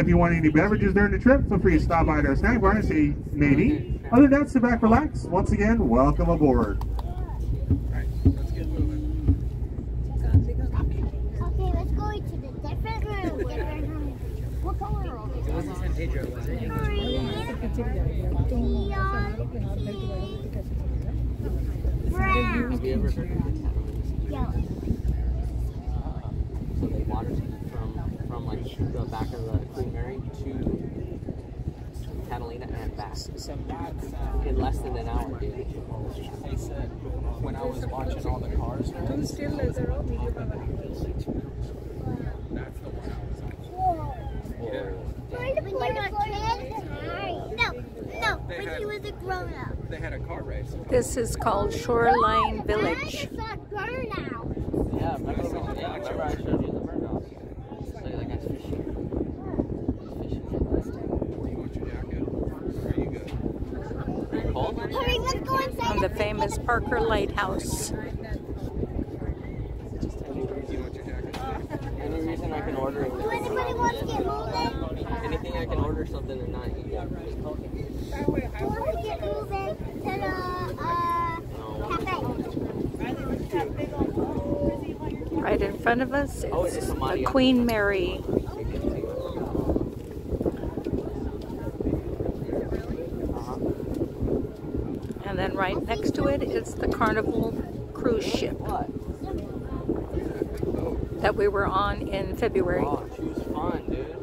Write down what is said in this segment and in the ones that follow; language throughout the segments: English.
If you want any beverages during the trip, feel free to stop by our snack bar and say maybe. Other than that, sit back, relax. Once again, welcome aboard. Alright, let's get moving. Okay, let's go to the different room. What color are It wasn't San Pedro, was it? Have you ever heard of the Yellow. So they water from like the back of the Queen Mary to Catalina and back. In less than an hour, dude. They said when I was watching all the cars. That's the one I was on. Yeah. No, when he was a grown-up. They had a car race. This is called Shoreline Village. It's not burnout. Yeah, remember I showed you the burnout. So that guy's fishing. You want your jacket? There you go. Cold? Hurry, let's go inside. On the famous Parker Lighthouse. You want your jacket? Any reason I can order it? Do anybody want to get moving? Anything I can order something and not eat. Do you want to get moving to the cafe? Right in front of us Oh, is it's the Maria. Queen Mary. And then right next to it is the Carnival cruise ship that we were on in February. Oh, she was fun, dude.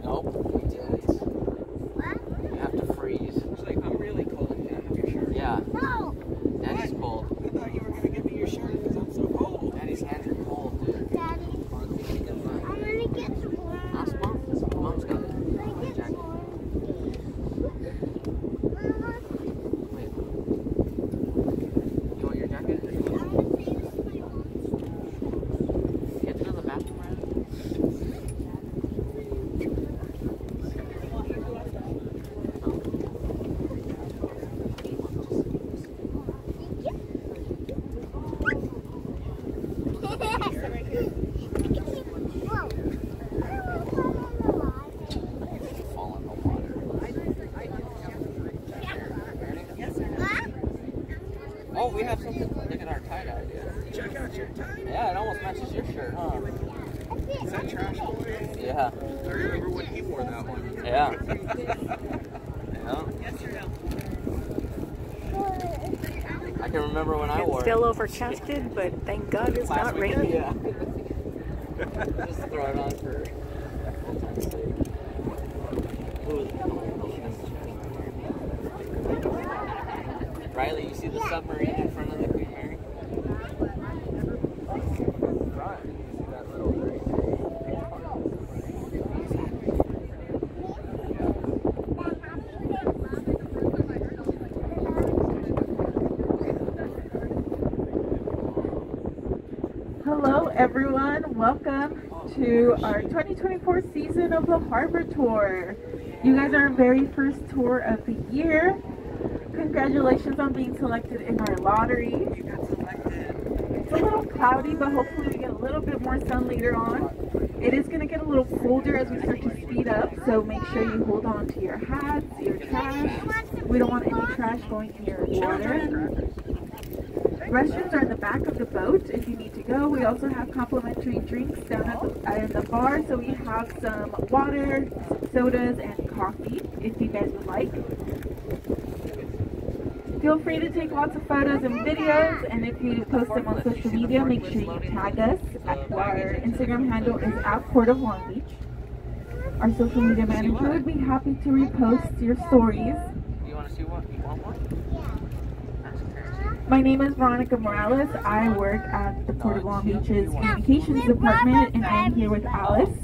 Nope, we didn't. You have to freeze. She's like, I'm really cold. Can I have your shirt? Yeah. No. Daddy's cold. I thought you were going to give me your shirt because I'm so cold. Daddy's hands are cold, dude. Daddy, I'm going to get some more. Ask Mom. Mom's got it. Jacket. Wait. You want your jacket? You have to go to the bathroom, right? Fall in the water. Oh, we have something. Look at our tie-dye, dude. Check out your tie-dye. Yeah, it almost matches your shirt, huh? Is that Trash Boy? Yeah. I remember when he wore that one. Yeah. I can remember when I wore It's it. still overcasted, but thank God it's not raining. Yeah. Just throw it on for old time's sake. Riley, you see the submarine in front of the Queen Mary? Right. You see that little Hello everyone, welcome to our 2024 season of the Harbor Tour. You guys are our very first tour of the year. Congratulations on being selected in our lottery. You got selected. It's a little cloudy, but hopefully we get a little bit more sun later on. It is going to get a little colder as we start to speed up, so make sure you hold on to your hats, your trash. We don't want any trash going in your water. Restrooms are in the back of the boat if you need to go. We also have complimentary drinks down at the bar, so we have some water, sodas, and coffee if you guys would like. Feel free to take lots of photos and videos, and if you post them on social media, make sure you tag us. Our Instagram handle is @Port of Long Beach. Our social media manager would be happy to repost your stories. You want to see what? You want one? My name is Veronica Morales. I work at the Port of Long Beach's Communications Department, and I am here with Alice.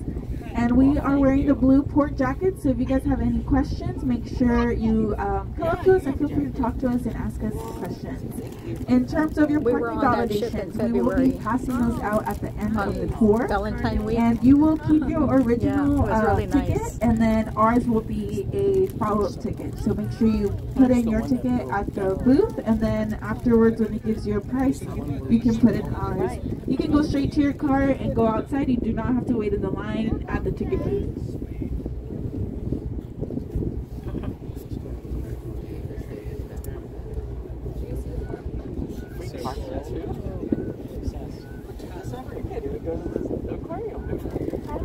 And we are wearing the blue port jackets, so if you guys have any questions, make sure you come up to us and feel free to talk to us and ask us questions. In terms of your parking validations, we will be passing those out at the end of the tour. Valentine week. And you will keep your original Yeah, it was really ticket, nice. and then ours will be a follow-up ticket. So make sure you put in your ticket at the booth, and then afterwards when it gives you a price, you can put in ours. You can go straight to your car and go outside. You do not have to wait in the line at the ticket booth.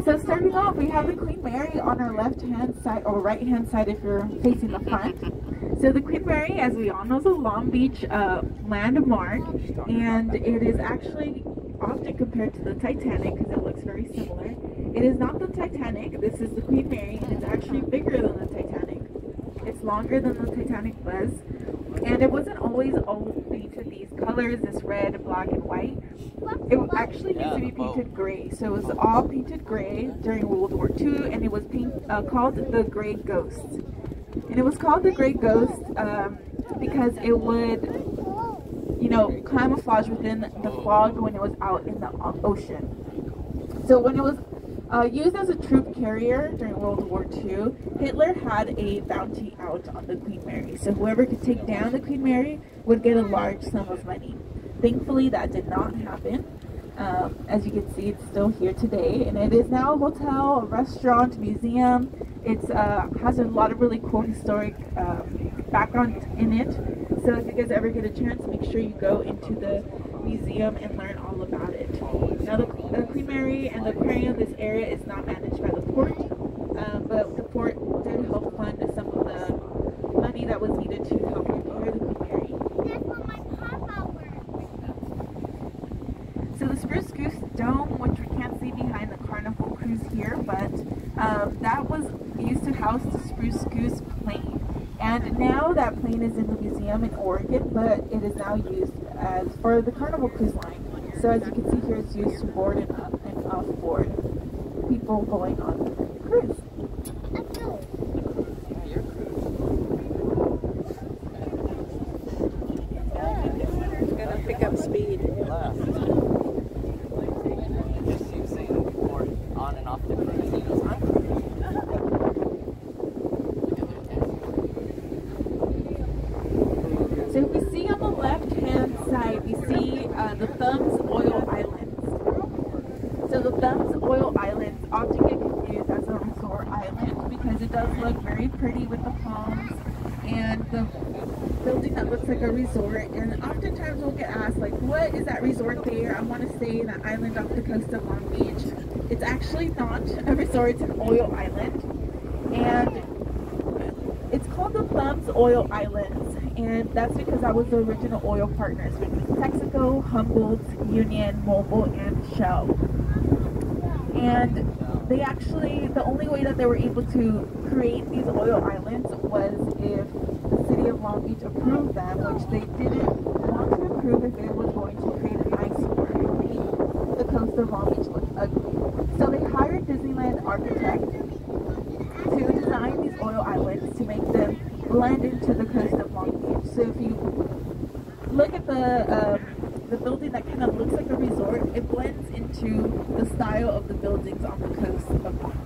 So starting off, we have the Queen Mary on our left-hand side, or right-hand side if you're facing the front. So the Queen Mary, as we all know, is a Long Beach landmark, and it is actually often compared to the Titanic because it looks very similar. It is not the Titanic. This is the Queen Mary, and it's actually bigger than the Titanic. It's longer than the Titanic was, and it wasn't always painted these colors, this red, black, and white. It actually used to be painted gray, so it was all painted gray during World War II, and it was called the Gray Ghost. And it was called the Gray Ghost because it would, you know, camouflage within the fog when it was out in the ocean. So when it was used as a troop carrier during World War II, Hitler had a bounty out on the Queen Mary. So whoever could take down the Queen Mary would get a large sum of money. Thankfully, that did not happen. As you can see, it's still here today, and it is now a hotel, a restaurant, museum. It has a lot of really cool historic background in it. So if you guys ever get a chance, make sure you go into the museum and learn all about it. Now, the Queen Mary and the aquarium of this area is not managed by the port, but the port did help fund some of the money that was needed to help repair the Queen Mary. So the Spruce Goose Dome, which we can't see behind the Carnival cruise here, but that was used to house the Spruce Goose plane. And now that plane is in the museum in Oregon, but it is now used as for the Carnival cruise line. So as you can see here, it's used to board and off board people going on the cruise. It's gonna pick up speed. On and off the cruise, he goes, I'm So if we see on the left-hand side, we see the Thumbs Oil Islands. So the Thumbs Oil Islands often get confused as a resort island because it does look very pretty with the palms and the building that looks like a resort. And oftentimes we'll get asked, like, what is that resort there? I want to stay in that island off the coast of Long Beach. It's actually not a resort, it's an oil island. And it's called the Thumbs Oil Islands, and that's because that was the original oil partners between Texaco, Humboldt, Union, Mobil, and Shell. And they actually, the only way that they were able to create these oil islands was if the city of Long Beach approved them, which they didn't want to approve if it was going to create an eyesore and make the coast of Long Beach look ugly. So they hired Disneyland architect to design these oil islands to make them blend into the coast of Long Beach. So if you look at the building that kind of looks like a resort, it blends into the style of the buildings on the coast of Long Beach.